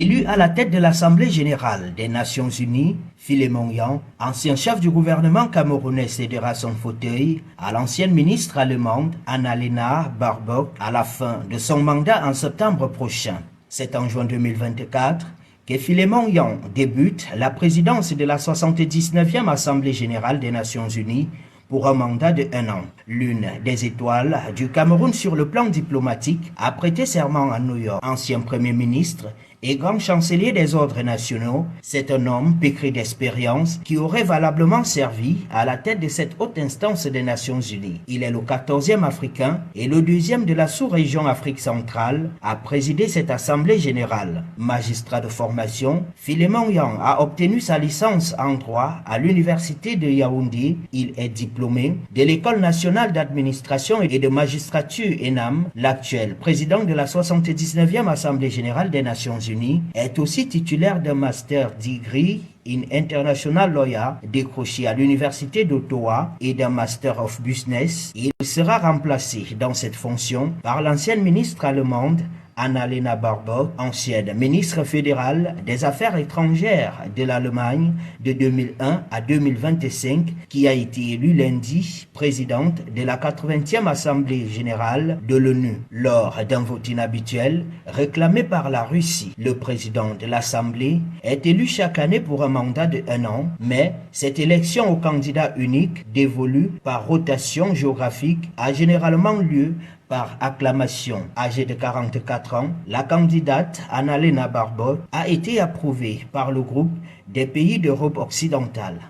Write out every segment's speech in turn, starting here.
Élu à la tête de l'Assemblée générale des Nations unies, Philémon Yang, ancien chef du gouvernement camerounais, cédera son fauteuil à l'ancienne ministre allemande Annalena Baerbock à la fin de son mandat en septembre prochain. C'est en juin 2024 que Philémon Yang débute la présidence de la 79e Assemblée générale des Nations unies pour un mandat de 1 an. L'une des étoiles du Cameroun sur le plan diplomatique a prêté serment à New York. Ancien Premier ministre et grand chancelier des ordres nationaux, c'est un homme pétri d'expérience qui aurait valablement servi à la tête de cette haute instance des Nations unies. Il est le 14e Africain et le 2e de la sous-région Afrique centrale à présider cette assemblée générale. Magistrat de formation, Philémon Yang a obtenu sa licence en droit à l'université de Yaoundé. Il est diplômé de l'École nationale d'administration et de magistrature ENAM. L'actuel président de la 79e Assemblée générale des Nations unies est aussi titulaire d'un Master Degree in International Law décroché à l'Université d'Ottawa et d'un Master of Business. Il sera remplacé dans cette fonction par l'ancienne ministre allemande Annalena Baerbock, ancienne ministre fédérale des Affaires étrangères de l'Allemagne de 2001 à 2025, qui a été élue lundi présidente de la 80e Assemblée générale de l'ONU. Lors d'un vote inhabituel réclamé par la Russie, le président de l'Assemblée est élu chaque année pour un mandat de 1 an, mais cette élection au candidat unique dévolue par rotation géographique a généralement lieu par acclamation. Âgée de 44 ans, la candidate Annalena Baerbock a été approuvée par le groupe des pays d'Europe occidentale.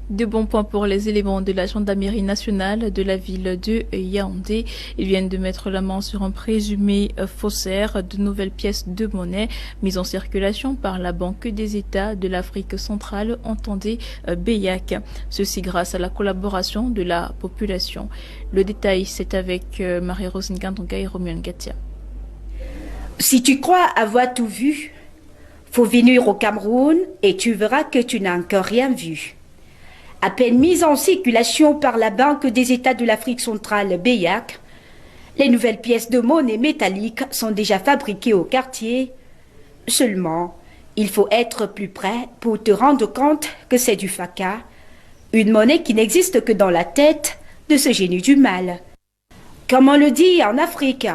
De bons points pour les éléments de la gendarmerie nationale de la ville de Yaoundé. Ils viennent de mettre la main sur un présumé faussaire de nouvelles pièces de monnaie mises en circulation par la Banque des États de l'Afrique centrale, entendez BEAC. Ceci grâce à la collaboration de la population. Le détail, c'est avec Marie-Rose Nkandonga et Romuald Ngatia. Si tu crois avoir tout vu, faut venir au Cameroun et tu verras que tu n'as encore rien vu. À peine mise en circulation par la Banque des États de l'Afrique centrale BEAC, les nouvelles pièces de monnaie métallique sont déjà fabriquées au quartier. Seulement, il faut être plus près pour te rendre compte que c'est du FACA, une monnaie qui n'existe que dans la tête de ce génie du mal. Comme on le dit en Afrique,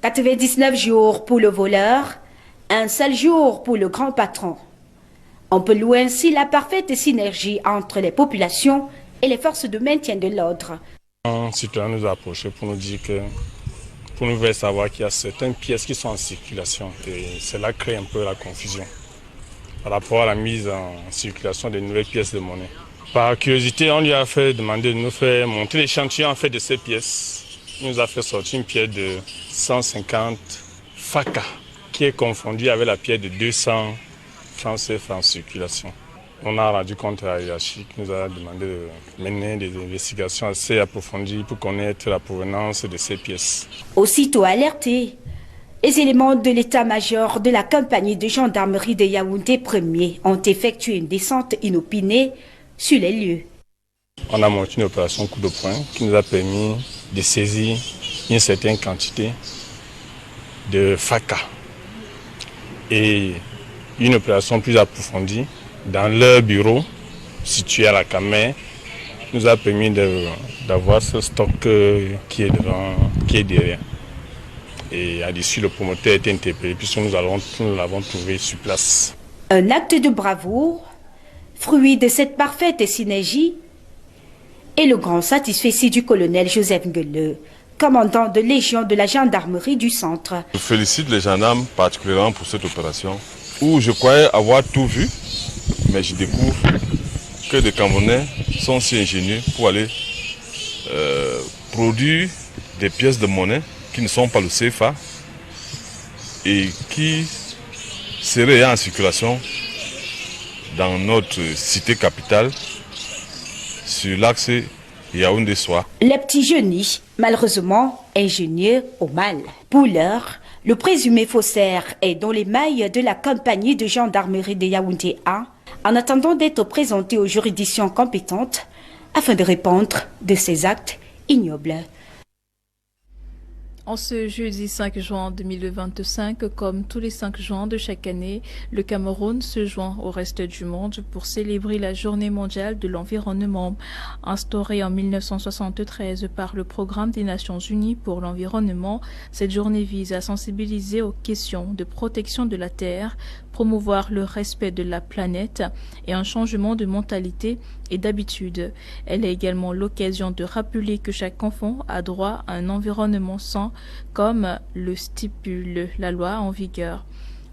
99 jours pour le voleur, un seul jour pour le grand patron. On peut louer ainsi la parfaite synergie entre les populations et les forces de maintien de l'ordre. Un citoyen nous a approché pour nous dire que, pour nous faire savoir qu'il y a certaines pièces qui sont en circulation et cela crée un peu la confusion par rapport à la mise en circulation des nouvelles pièces de monnaie. Par curiosité, on lui a fait demander de nous faire monter l'échantillon en fait de ces pièces. Il nous a fait sortir une pièce de 150 FACA qui est confondue avec la pièce de 200 francs CFA en circulation. On a rendu compte à la hiérarchie qui nous a demandé de mener des investigations assez approfondies pour connaître la provenance de ces pièces. Aussitôt alertés, les éléments de l'état-major de la compagnie de gendarmerie de Yaoundé 1er ont effectué une descente inopinée sur les lieux. On a monté une opération coup de poing qui nous a permis de saisir une certaine quantité de FACA et une opération plus approfondie dans leur bureau situé à la Camer nous a permis d'avoir ce stock qui est derrière. Et à l'issue, le promoteur a été interpellé puisque nous l'avons trouvé sur place. Un acte de bravoure, fruit de cette parfaite synergie, et le grand satisfait du colonel Joseph Nguele, commandant de légion de la gendarmerie du centre. Je félicite les gendarmes particulièrement pour cette opération où je croyais avoir tout vu, mais je découvre que les Camerounais sont si ingénieux pour aller produire des pièces de monnaie qui ne sont pas le CFA et qui seraient en circulation dans notre cité capitale sur l'axe Yaoundé-Soa. Les petits génies, malheureusement, ingénieux au mal. Pour l'heure, le présumé faussaire est dans les mailles de la compagnie de gendarmerie de Yaoundé 1 en attendant d'être présenté aux juridictions compétentes afin de répondre de ces actes ignobles. En ce jeudi 5 juin 2025, comme tous les 5 juin de chaque année, le Cameroun se joint au reste du monde pour célébrer la Journée mondiale de l'environnement. Instaurée en 1973 par le Programme des Nations Unies pour l'environnement, cette journée vise à sensibiliser aux questions de protection de la Terre, promouvoir le respect de la planète et un changement de mentalité et d'habitude. Elle est également l'occasion de rappeler que chaque enfant a droit à un environnement sain, comme le stipule la loi en vigueur.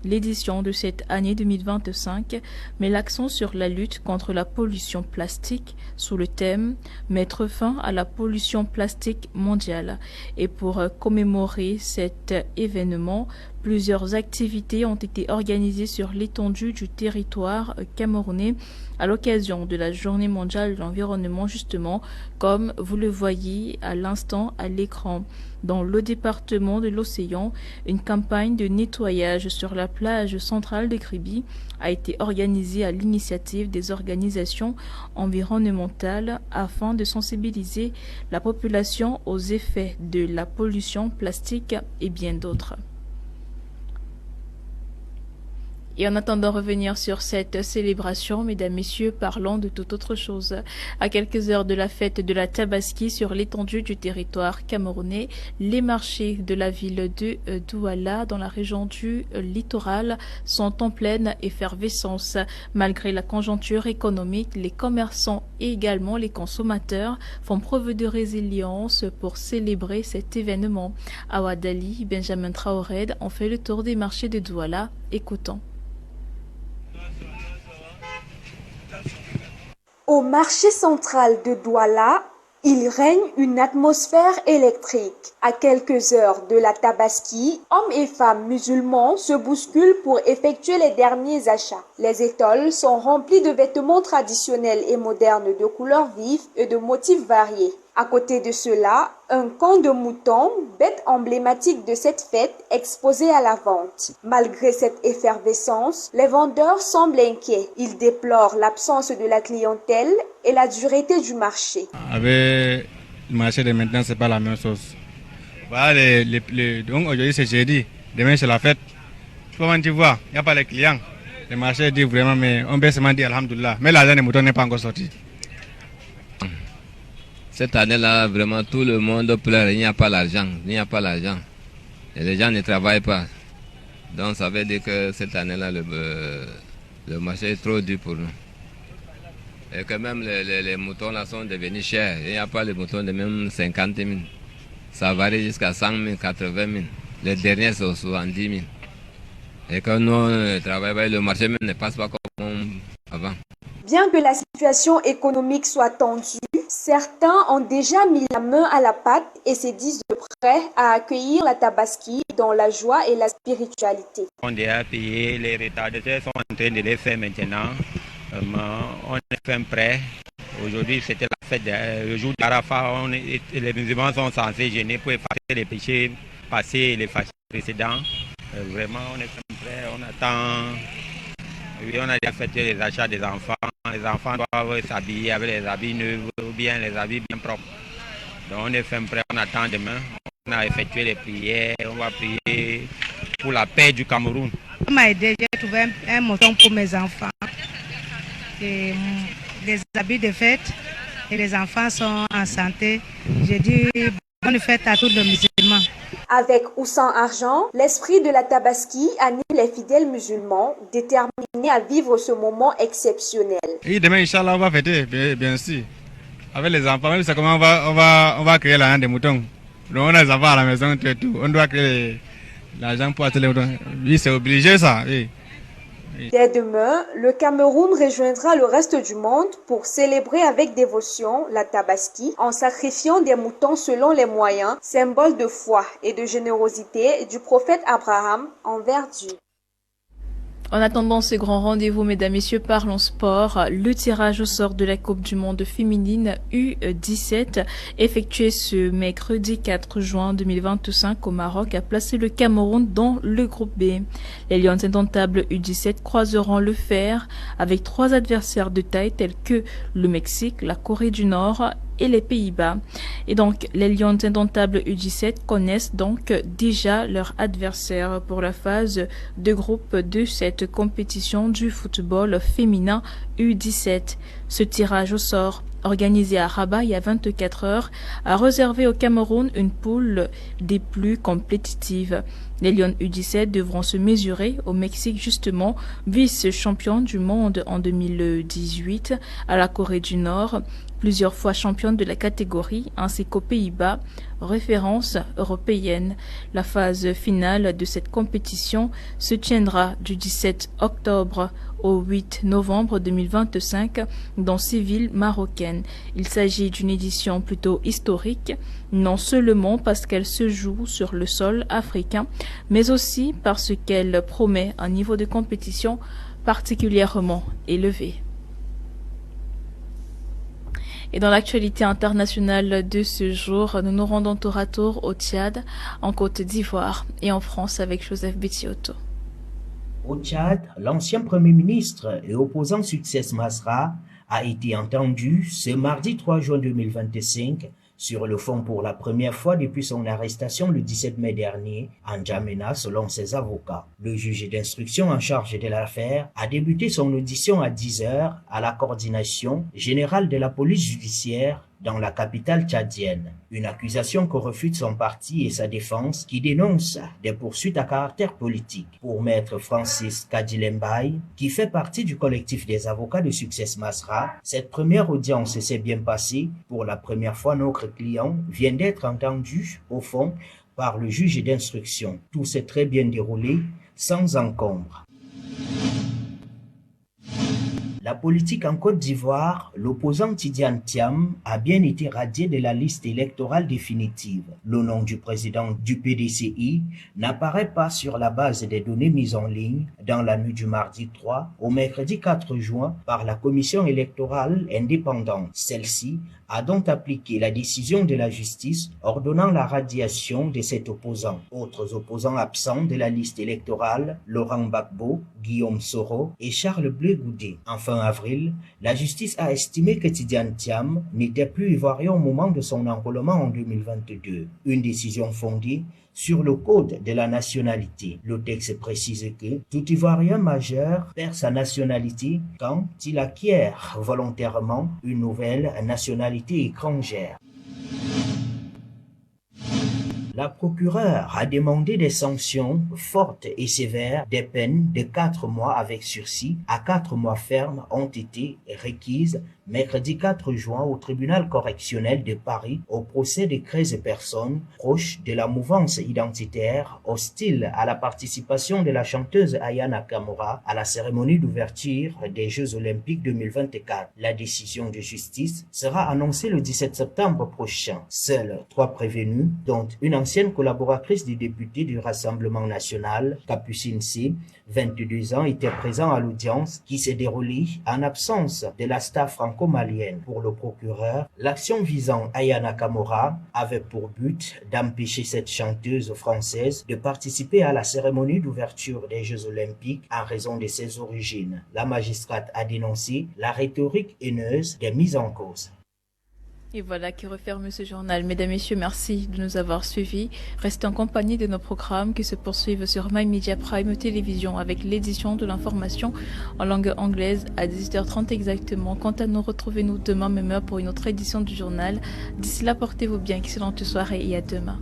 L'édition de cette année 2025 met l'accent sur la lutte contre la pollution plastique sous le thème « Mettre fin à la pollution plastique mondiale ». Et pour commémorer cet événement, plusieurs activités ont été organisées sur l'étendue du territoire camerounais à l'occasion de la Journée mondiale de l'environnement, justement, comme vous le voyez à l'instant à l'écran. Dans le département de l'Océan, une campagne de nettoyage sur la plage centrale de Kribi a été organisée à l'initiative des organisations environnementales afin de sensibiliser la population aux effets de la pollution plastique et bien d'autres. Et en attendant de revenir sur cette célébration, mesdames, messieurs, parlons de toute autre chose. À quelques heures de la fête de la Tabaski sur l'étendue du territoire camerounais, les marchés de la ville de Douala, dans la région du littoral, sont en pleine effervescence. Malgré la conjoncture économique, les commerçants et également les consommateurs font preuve de résilience pour célébrer cet événement. Awa Dali, Benjamin Traoré ont fait le tour des marchés de Douala. Écoutons. Au marché central de Douala, il règne une atmosphère électrique. À quelques heures de la Tabaski, hommes et femmes musulmans se bousculent pour effectuer les derniers achats. Les étoiles sont remplies de vêtements traditionnels et modernes de couleurs vives et de motifs variés. À côté de cela, un camp de moutons, bête emblématique de cette fête, exposé à la vente. Malgré cette effervescence, les vendeurs semblent inquiets. Ils déplorent l'absence de la clientèle et la dureté du marché. Avec le marché de maintenant, c'est pas la même chose. Voilà, donc aujourd'hui c'est jeudi, demain c'est la fête. Comment tu vois, il n'y a pas les clients. Le marché dit vraiment, mais on peut seulement dire alhamdoulilah. Mais l'argent des moutons n'est pas encore sorti. Cette année-là, vraiment, tout le monde pleure. Il n'y a pas l'argent. Il n'y a pas l'argent. Et les gens ne travaillent pas. Donc, ça veut dire que cette année-là, le marché est trop dur pour nous. Et que même les moutons là sont devenus chers. Il n'y a pas les moutons de même 50 000. Ça varie jusqu'à 100 000, 80 000. Les derniers sont 70 000. Et que nous travaillons, le marché même ne passe pas comme avant. Bien que la situation économique soit tendue, certains ont déjà mis la main à la pâte et se disent prêts à accueillir la Tabaski dans la joie et la spiritualité. On a déjà payé, les retardataires sont en train de les faire maintenant. On est fait prêt. Aujourd'hui, c'était la fête, le jour d'Arafat. Les musulmans sont censés gêner pour effacer les péchés passés et les péchés précédents. Vraiment, on est fait prêt. On attend. Oui, on a déjà fait les achats des enfants. Les enfants doivent s'habiller avec les habits neufs ou bien les habits bien propres. Donc on est fait prêt, on attend demain. On a effectué les prières, on va prier pour la paix du Cameroun. On m'a aidé, j'ai trouvé un mouton pour mes enfants. Et des habits de fête et les enfants sont en santé. J'ai dit bonne fête à tous les musulmans. Avec ou sans argent, l'esprit de la Tabaski anime les fidèles musulmans déterminés à vivre ce moment exceptionnel. Et demain, Inch'Allah, on va fêter, bien sûr. Avec les enfants, même c'est comment on va créer l'argent des moutons. Donc on a les enfants à la maison, tout. On doit créer l'argent pour acheter les moutons. Oui, c'est obligé ça. Oui. Dès demain, le Cameroun rejoindra le reste du monde pour célébrer avec dévotion la Tabaski en sacrifiant des moutons selon les moyens, symbole de foi et de générosité du prophète Abraham envers Dieu. En attendant ce grand rendez-vous, mesdames, messieurs, parlons sport. Le tirage au sort de la Coupe du Monde féminine U17, effectué ce mercredi 4 juin 2025 au Maroc, a placé le Cameroun dans le groupe B. Les Lions indomptables U17 croiseront le fer avec 3 adversaires de taille tels que le Mexique, la Corée du Nord et les Pays-Bas. Et donc, les Lions indomptables U17 connaissent donc déjà leur adversaire pour la phase de groupe de cette compétition du football féminin U17. Ce tirage au sort, organisé à Rabat il y a 24 heures, a réservé au Cameroun une poule des plus compétitives. Les Lions U17 devront se mesurer au Mexique justement, vice-champion du monde en 2018, à la Corée du Nord, plusieurs fois championne de la catégorie, ainsi qu'aux Pays-Bas, référence européenne. La phase finale de cette compétition se tiendra du 17 octobre au 8 novembre 2025 dans ces villes marocaines. Il s'agit d'une édition plutôt historique, non seulement parce qu'elle se joue sur le sol africain, mais aussi parce qu'elle promet un niveau de compétition particulièrement élevé. Et dans l'actualité internationale de ce jour, nous nous rendons tour à tour au Tchad, en Côte d'Ivoire et en France avec Joseph Betioto. Au Tchad, l'ancien Premier ministre et opposant Succès Masra a été entendu ce mardi 3 juin 2025 sur le fond pour la première fois depuis son arrestation le 17 mai dernier en N'Djamena selon ses avocats. Le juge d'instruction en charge de l'affaire a débuté son audition à 10 heures à la coordination générale de la police judiciaire dans la capitale tchadienne. Une accusation que refute son parti et sa défense qui dénonce des poursuites à caractère politique. Pour maître Francis Kadilembaye, qui fait partie du collectif des avocats de Succès Masra, cette première audience s'est bien passée. Pour la première fois, notre client vient d'être entendu au fond par le juge d'instruction. Tout s'est très bien déroulé, sans encombre. La politique en Côte d'Ivoire, l'opposant Tidiane Thiam a bien été radié de la liste électorale définitive. Le nom du président du PDCI n'apparaît pas sur la base des données mises en ligne dans la nuit du mardi 3 au mercredi 4 juin par la commission électorale indépendante. Celle-ci a donc appliqué la décision de la justice ordonnant la radiation de cet opposant. Autres opposants absents de la liste électorale, Laurent Gbagbo, Guillaume Soro et Charles Blé Goudé. En fin avril, la justice a estimé que Tidiane Thiam n'était plus ivoirien au moment de son enrôlement en 2022. Une décision fondée sur le code de la nationalité. Le texte précise que tout Ivoirien majeur perd sa nationalité quand il acquiert volontairement une nouvelle nationalité étrangère. La procureure a demandé des sanctions fortes et sévères. Des peines de 4 mois avec sursis à 4 mois fermes ont été requises mercredi 4 juin au tribunal correctionnel de Paris au procès de 13 personnes proches de la mouvance identitaire hostile à la participation de la chanteuse Aya Nakamura à la cérémonie d'ouverture des Jeux Olympiques 2024. La décision de justice sera annoncée le 17 septembre prochain. Seuls 3 prévenus, dont une ancienne collaboratrice du député du Rassemblement national, Capucine C., 22 ans, étaient présents à l'audience qui s'est déroulée en absence de la staff franco-malienne. Pour le procureur, l'action visant Aya Nakamura avait pour but d'empêcher cette chanteuse française de participer à la cérémonie d'ouverture des Jeux Olympiques en raison de ses origines. La magistrate a dénoncé la rhétorique haineuse des mises en cause. Et voilà qui referme ce journal. Mesdames, Messieurs, merci de nous avoir suivis. Restez en compagnie de nos programmes qui se poursuivent sur My Media Prime Télévision avec l'édition de l'information en langue anglaise à 18h30 exactement. Quant à nous, retrouvez-nous demain même heure pour une autre édition du journal. D'ici là, portez-vous bien, excellente soirée et à demain.